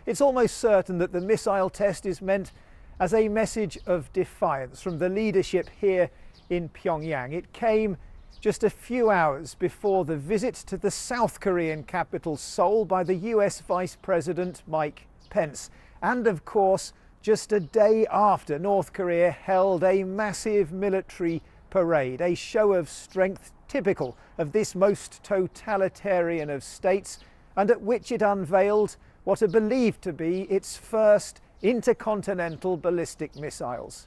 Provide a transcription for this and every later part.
It's almost certain that the missile test is meant as a message of defiance from the leadership here in Pyongyang. It came just a few hours before the visit to the South Korean capital Seoul by the US Vice President Mike Pence. And of course, just a day after North Korea held a massive military parade, a show of strength typical of this most totalitarian of states, and at which it unveiled what are believed to be its first intercontinental ballistic missiles.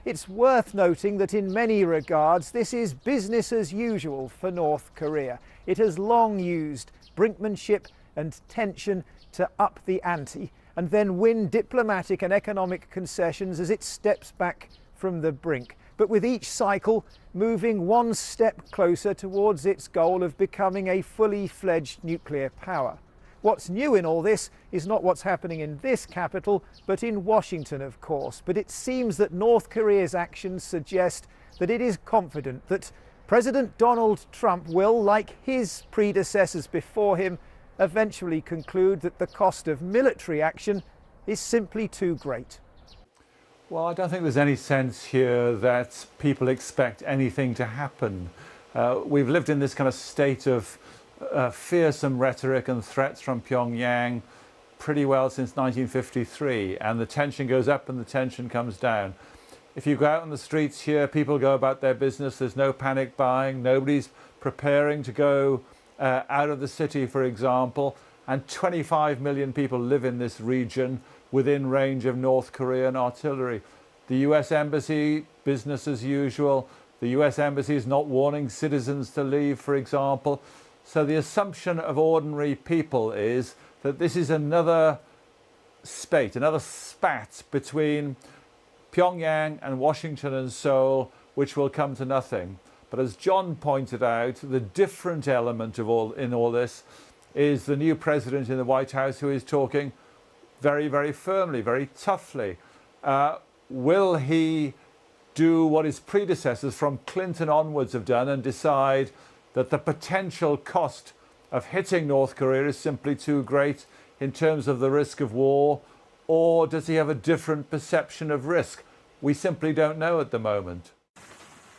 It's worth noting that in many regards this is business as usual for North Korea. It has long used brinkmanship and tension to up the ante and then win diplomatic and economic concessions as it steps back from the brink, but with each cycle moving one step closer towards its goal of becoming a fully-fledged nuclear power. What's new in all this is not what's happening in this capital, but in Washington, of course. But it seems that North Korea's actions suggest that it is confident that President Donald Trump will, like his predecessors before him, eventually conclude that the cost of military action is simply too great. Well, I don't think there's any sense here that people expect anything to happen. We've lived in this kind of state of fearsome rhetoric and threats from Pyongyang pretty well since 1953, and the tension goes up and the tension comes down. If you go out on the streets here, people go about their business. There's no panic buying. Nobody's preparing to go out of the city, for example, and 25 million people live in this region within range of North Korean artillery. The US Embassy, business as usual. The US Embassy is not warning citizens to leave, for example. So the assumption of ordinary people is that this is another spate, another spat between Pyongyang and Washington and Seoul, which will come to nothing. But as John pointed out, the different element of in all this is the new president in the White House, who is talking very, very firmly, very toughly. Will he do what his predecessors from Clinton onwards have done and decide that the potential cost of hitting North Korea is simply too great in terms of the risk of war? Or does he have a different perception of risk? We simply don't know at the moment.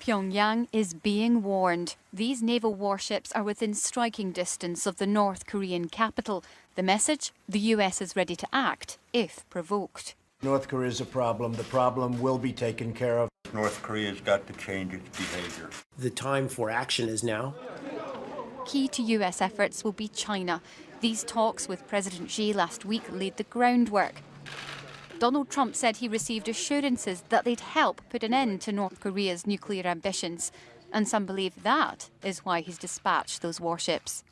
Pyongyang is being warned. These naval warships are within striking distance of the North Korean capital. The message? The US is ready to act if provoked. North Korea is a problem. The problem will be taken care of. North Korea's got to change its behavior. The time for action is now. Key to US efforts will be China. These talks with President Xi last week laid the groundwork. Donald Trump said he received assurances that they'd help put an end to North Korea's nuclear ambitions. And some believe that is why he's dispatched those warships.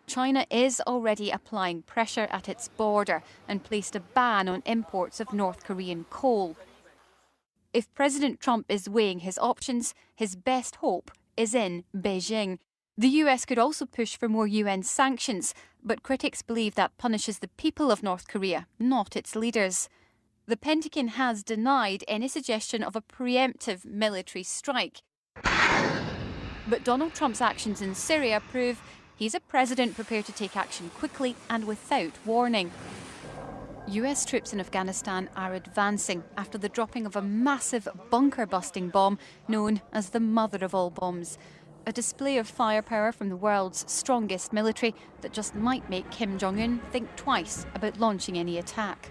China is already applying pressure at its border and placed a ban on imports of North Korean coal. If President Trump is weighing his options, his best hope is in Beijing. The US could also push for more UN sanctions, but critics believe that punishes the people of North Korea, not its leaders. The Pentagon has denied any suggestion of a pre-emptive military strike. But Donald Trump's actions in Syria prove he's a president prepared to take action quickly and without warning. US troops in Afghanistan are advancing after the dropping of a massive bunker-busting bomb known as the mother of all bombs. A display of firepower from the world's strongest military that just might make Kim Jong-un think twice about launching any attack.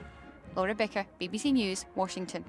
Laura Bicker, BBC News, Washington.